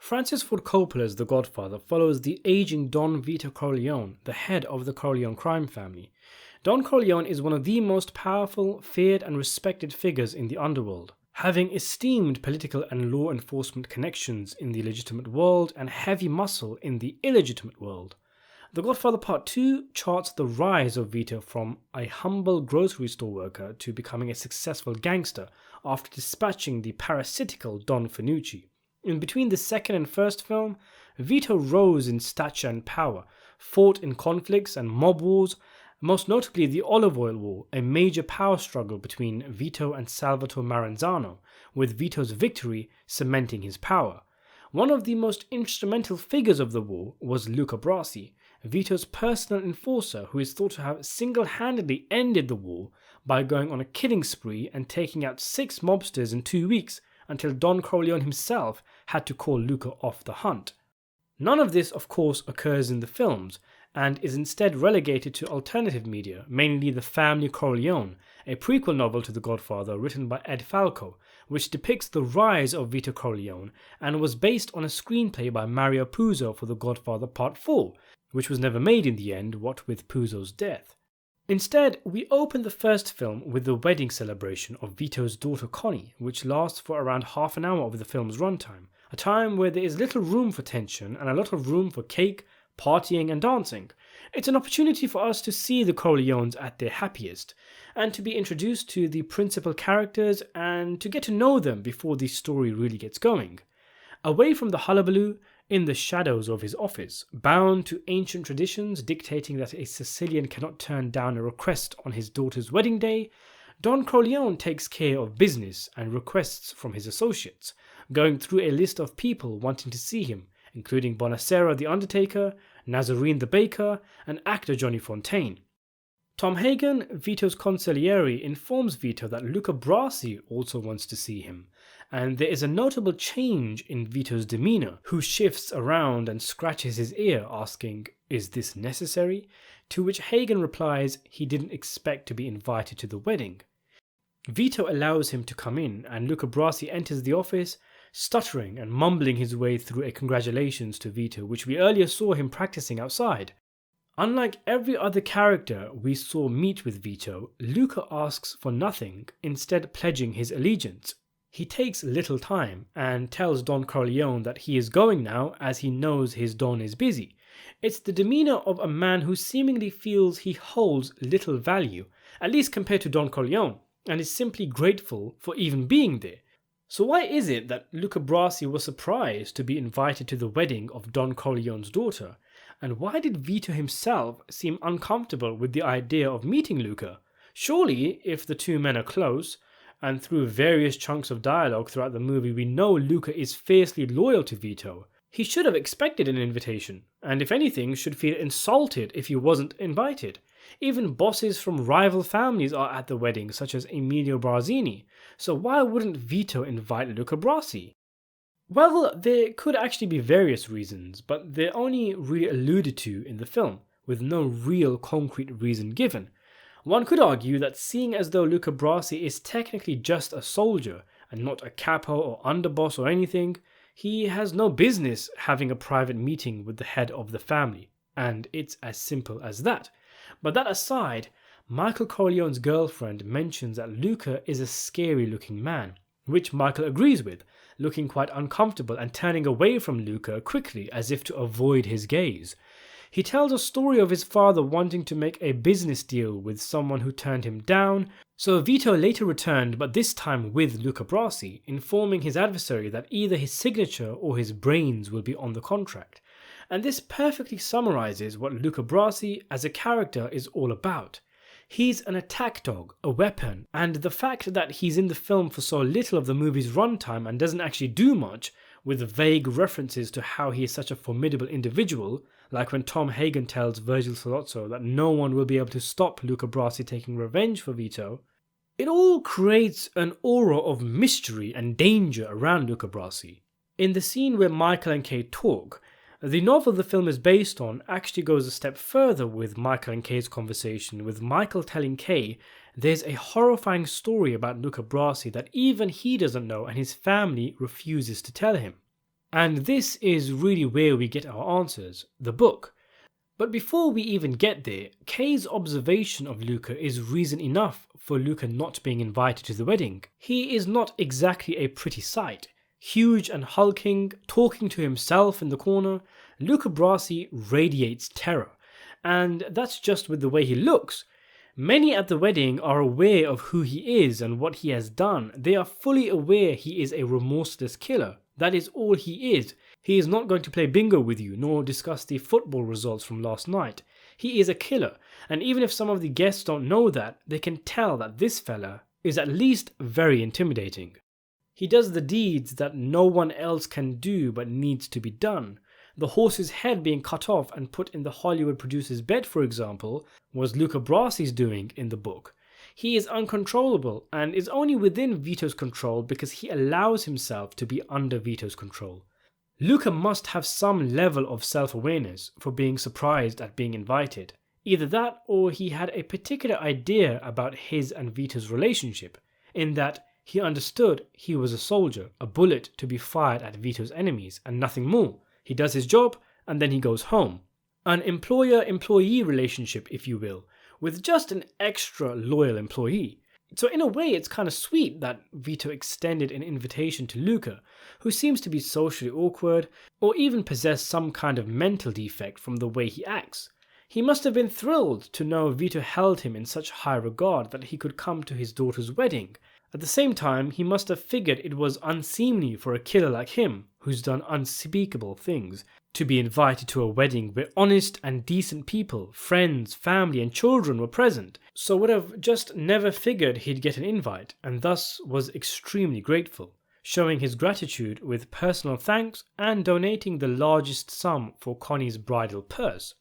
Francis Ford Coppola's The Godfather follows the aging Don Vito Corleone, the head of the Corleone crime family. Don Corleone is one of the most powerful, feared and respected figures in the underworld, having esteemed political and law enforcement connections in the legitimate world and heavy muscle in the illegitimate world. The Godfather Part 2 charts the rise of Vito from a humble grocery store worker to becoming a successful gangster after dispatching the parasitical Don Fanucci. In between the second and first film, Vito rose in stature and power, fought in conflicts and mob wars, most notably the Olive Oil War, a major power struggle between Vito and Salvatore Maranzano, with Vito's victory cementing his power. One of the most instrumental figures of the war was Luca Brasi, Vito's personal enforcer, who is thought to have single-handedly ended the war by going on a killing spree and taking out 6 mobsters in 2 weeks until Don Corleone himself had to call Luca off the hunt. None of this, of course, occurs in the films and is instead relegated to alternative media, mainly The Family Corleone, a prequel novel to The Godfather written by Ed Falco, which depicts the rise of Vito Corleone and was based on a screenplay by Mario Puzo for The Godfather Part 4, which was never made in the end, what with Puzo's death. Instead, we open the first film with the wedding celebration of Vito's daughter Connie, which lasts for around half an hour of the film's runtime, a time where there is little room for tension and a lot of room for cake, partying and dancing. It's an opportunity for us to see the Corleones at their happiest, and to be introduced to the principal characters and to get to know them before the story really gets going. Away from the hullabaloo, in the shadows of his office, bound to ancient traditions dictating that a Sicilian cannot turn down a request on his daughter's wedding day, Don Corleone takes care of business and requests from his associates, going through a list of people wanting to see him, including Bonacera the Undertaker, Nazarene the Baker, and actor Johnny Fontaine. Tom Hagen, Vito's consigliere, informs Vito that Luca Brasi also wants to see him, and there is a notable change in Vito's demeanour, who shifts around and scratches his ear asking, "Is this necessary?" To which Hagen replies he didn't expect to be invited to the wedding. Vito allows him to come in, and Luca Brasi enters the office, stuttering and mumbling his way through a congratulations to Vito, which we earlier saw him practicing outside. Unlike every other character we saw meet with Vito, Luca asks for nothing, instead pledging his allegiance. He takes little time and tells Don Corleone that he is going now as he knows his Don is busy. It's the demeanour of a man who seemingly feels he holds little value, at least compared to Don Corleone, and is simply grateful for even being there. So why is it that Luca Brasi was surprised to be invited to the wedding of Don Corleone's daughter? And why did Vito himself seem uncomfortable with the idea of meeting Luca? Surely, if the two men are close, and through various chunks of dialogue throughout the movie we know Luca is fiercely loyal to Vito, he should have expected an invitation, and if anything should feel insulted if he wasn't invited. Even bosses from rival families are at the wedding, such as Emilio Barzini, so why wouldn't Vito invite Luca Brasi? Well, there could actually be various reasons, but they're only really alluded to in the film, with no real concrete reason given. One could argue that seeing as though Luca Brasi is technically just a soldier, and not a capo or underboss or anything, he has no business having a private meeting with the head of the family, and it's as simple as that. But that aside, Michael Corleone's girlfriend mentions that Luca is a scary looking man, which Michael agrees with, looking quite uncomfortable and turning away from Luca quickly as if to avoid his gaze. He tells a story of his father wanting to make a business deal with someone who turned him down, so Vito later returned, but this time with Luca Brasi, informing his adversary that either his signature or his brains will be on the contract. And this perfectly summarizes what Luca Brasi as a character is all about. He's an attack dog, a weapon, and the fact that he's in the film for so little of the movie's runtime and doesn't actually do much, with vague references to how he is such a formidable individual, like when Tom Hagen tells Virgil Sollozzo that no one will be able to stop Luca Brasi taking revenge for Vito, it all creates an aura of mystery and danger around Luca Brasi. In the scene where Michael and Kay talk, the novel the film is based on actually goes a step further with Michael and Kay's conversation, with Michael telling Kay there's a horrifying story about Luca Brasi that even he doesn't know and his family refuses to tell him. And this is really where we get our answers, the book. But before we even get there, Kay's observation of Luca is reason enough for Luca not being invited to the wedding. He is not exactly a pretty sight. Huge and hulking, talking to himself in the corner, Luca Brasi radiates terror. And that's just with the way he looks. Many at the wedding are aware of who he is and what he has done. They are fully aware he is a remorseless killer. That is all he is. He is not going to play bingo with you, nor discuss the football results from last night. He is a killer, and even if some of the guests don't know that, they can tell that this fella is at least very intimidating. He does the deeds that no one else can do but needs to be done. The horse's head being cut off and put in the Hollywood producer's bed, for example, was Luca Brasi's doing in the book. He is uncontrollable and is only within Vito's control because he allows himself to be under Vito's control. Luca must have some level of self-awareness for being surprised at being invited. Either that or he had a particular idea about his and Vito's relationship, in that he understood he was a soldier, a bullet to be fired at Vito's enemies and nothing more. He does his job and then he goes home. An employer-employee relationship, if you will, with just an extra loyal employee. So in a way it's kind of sweet that Vito extended an invitation to Luca, who seems to be socially awkward or even possess some kind of mental defect from the way he acts. He must have been thrilled to know Vito held him in such high regard that he could come to his daughter's wedding. At the same time, he must have figured it was unseemly for a killer like him, who's done unspeakable things, to be invited to a wedding where honest and decent people, friends, family and children were present, so would have just never figured he'd get an invite, and thus was extremely grateful, showing his gratitude with personal thanks and donating the largest sum for Connie's bridal purse.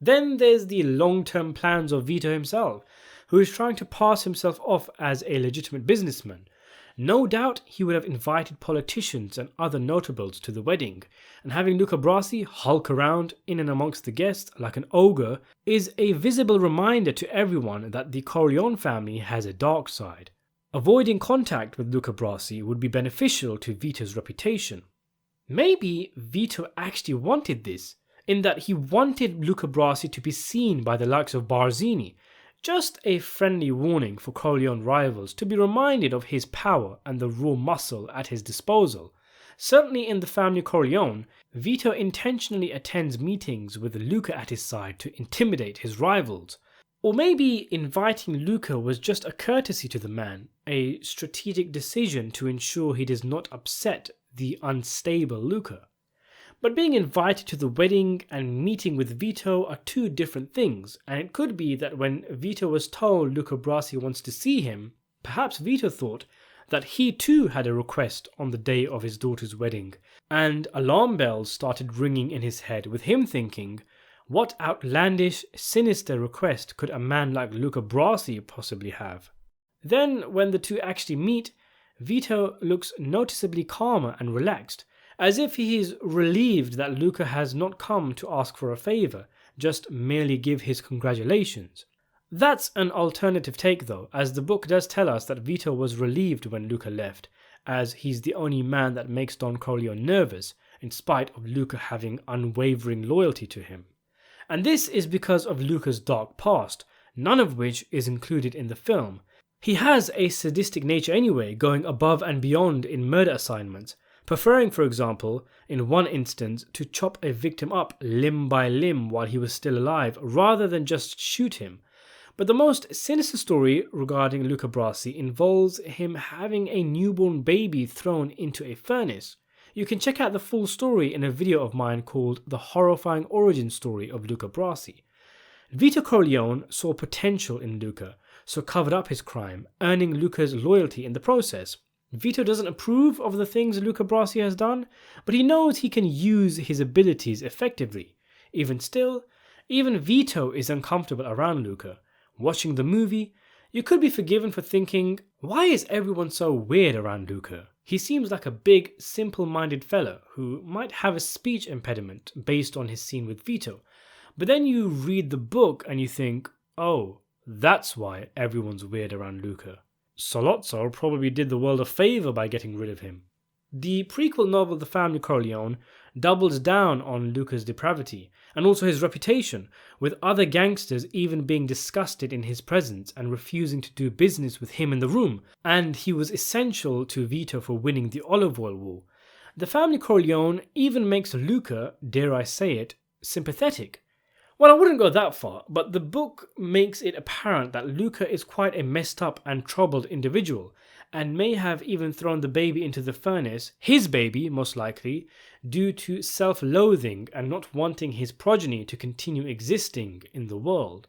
Then there's the long-term plans of Vito himself, who is trying to pass himself off as a legitimate businessman. No doubt he would have invited politicians and other notables to the wedding, and having Luca Brasi hulk around in and amongst the guests like an ogre is a visible reminder to everyone that the Corleone family has a dark side. Avoiding contact with Luca Brasi would be beneficial to Vito's reputation. Maybe Vito actually wanted this, in that he wanted Luca Brasi to be seen by the likes of Barzini. Just a friendly warning for Corleone rivals to be reminded of his power and the raw muscle at his disposal. Certainly in the family Corleone, Vito intentionally attends meetings with Luca at his side to intimidate his rivals. Or maybe inviting Luca was just a courtesy to the man, a strategic decision to ensure he does not upset the unstable Luca. But being invited to the wedding and meeting with Vito are two different things, and it could be that when Vito was told Luca Brasi wants to see him, perhaps Vito thought that he too had a request on the day of his daughter's wedding, and alarm bells started ringing in his head with him thinking, what outlandish, sinister request could a man like Luca Brasi possibly have? Then, when the two actually meet, Vito looks noticeably calmer and relaxed, as if he is relieved that Luca has not come to ask for a favour, just merely give his congratulations. That's an alternative take though, as the book does tell us that Vito was relieved when Luca left, as he's the only man that makes Don Corleone nervous, in spite of Luca having unwavering loyalty to him. And this is because of Luca's dark past, none of which is included in the film. He has a sadistic nature anyway, going above and beyond in murder assignments, preferring, for example, in one instance to chop a victim up limb by limb while he was still alive, rather than just shoot him. But the most sinister story regarding Luca Brasi involves him having a newborn baby thrown into a furnace. You can check out the full story in a video of mine called The Horrifying Origin Story of Luca Brasi. Vito Corleone saw potential in Luca, so covered up his crime, earning Luca's loyalty in the process. Vito doesn't approve of the things Luca Brasi has done, but he knows he can use his abilities effectively. Even still, even Vito is uncomfortable around Luca. Watching the movie, you could be forgiven for thinking, why is everyone so weird around Luca? He seems like a big, simple-minded fella who might have a speech impediment based on his scene with Vito. But then you read the book and you think, oh, that's why everyone's weird around Luca. Solozzo probably did the world a favour by getting rid of him. The prequel novel The Family Corleone doubles down on Luca's depravity and also his reputation, with other gangsters even being disgusted in his presence and refusing to do business with him in the room, and he was essential to Vito for winning the olive oil war. The Family Corleone even makes Luca, dare I say it, sympathetic. Well, I wouldn't go that far, but the book makes it apparent that Luca is quite a messed up and troubled individual, and may have even thrown the baby into the furnace, his baby most likely, due to self-loathing and not wanting his progeny to continue existing in the world.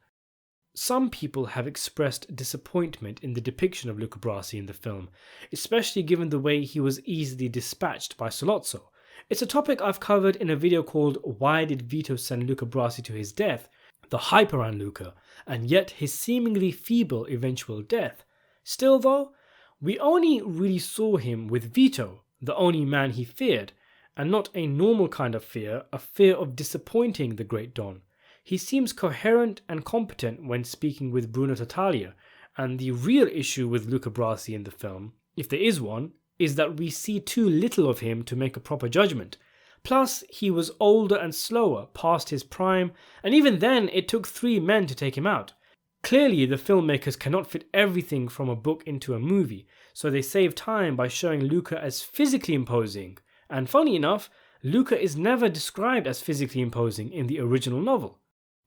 Some people have expressed disappointment in the depiction of Luca Brasi in the film, especially given the way he was easily dispatched by Sollozzo. It's a topic I've covered in a video called Why Did Vito Send Luca Brasi to His Death? The hype around Luca, and yet his seemingly feeble eventual death. Still though, we only really saw him with Vito, the only man he feared, and not a normal kind of fear, a fear of disappointing the great Don. He seems coherent and competent when speaking with Bruno Tattaglia, and the real issue with Luca Brasi in the film, if there is one, is that we see too little of him to make a proper judgment. Plus, he was older and slower, past his prime, and even then it took 3 men to take him out. Clearly, the filmmakers cannot fit everything from a book into a movie, so they save time by showing Luca as physically imposing. And funny enough, Luca is never described as physically imposing in the original novel.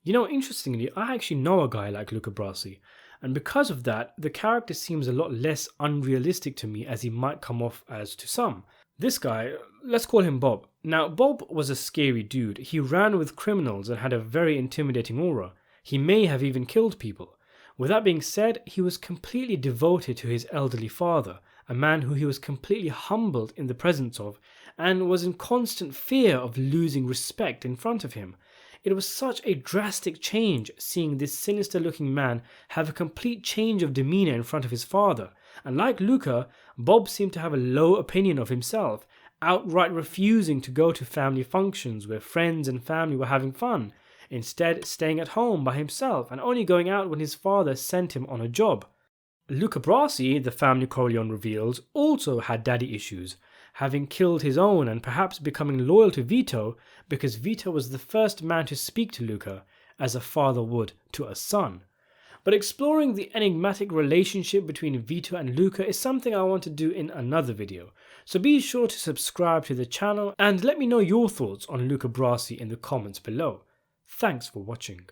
You know, interestingly, I actually know a guy like Luca Brasi, and because of that, the character seems a lot less unrealistic to me as he might come off as to some. This guy, let's call him Bob. Now, Bob was a scary dude. He ran with criminals and had a very intimidating aura. He may have even killed people. With that being said, he was completely devoted to his elderly father, a man who he was completely humbled in the presence of, and was in constant fear of losing respect in front of him. It was such a drastic change seeing this sinister-looking man have a complete change of demeanor in front of his father, and like Luca, Bob seemed to have a low opinion of himself, outright refusing to go to family functions where friends and family were having fun, instead staying at home by himself and only going out when his father sent him on a job. Luca Brasi, the Family Corleone reveals, also had daddy issues, having killed his own and perhaps becoming loyal to Vito because Vito was the first man to speak to Luca, as a father would to a son. But exploring the enigmatic relationship between Vito and Luca is something I want to do in another video, so be sure to subscribe to the channel and let me know your thoughts on Luca Brasi in the comments below. Thanks for watching.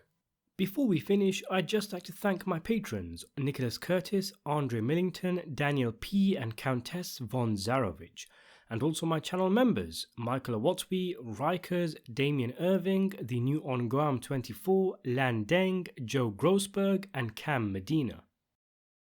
Before we finish, I'd just like to thank my patrons, Nicholas Curtis, Andre Millington, Daniel P. and Countess von Zarovich, and also my channel members, Michael Awatwi, Rikers, Damien Irving, The New On Guam 24, Lan Deng, Joe Grossberg, and Cam Medina.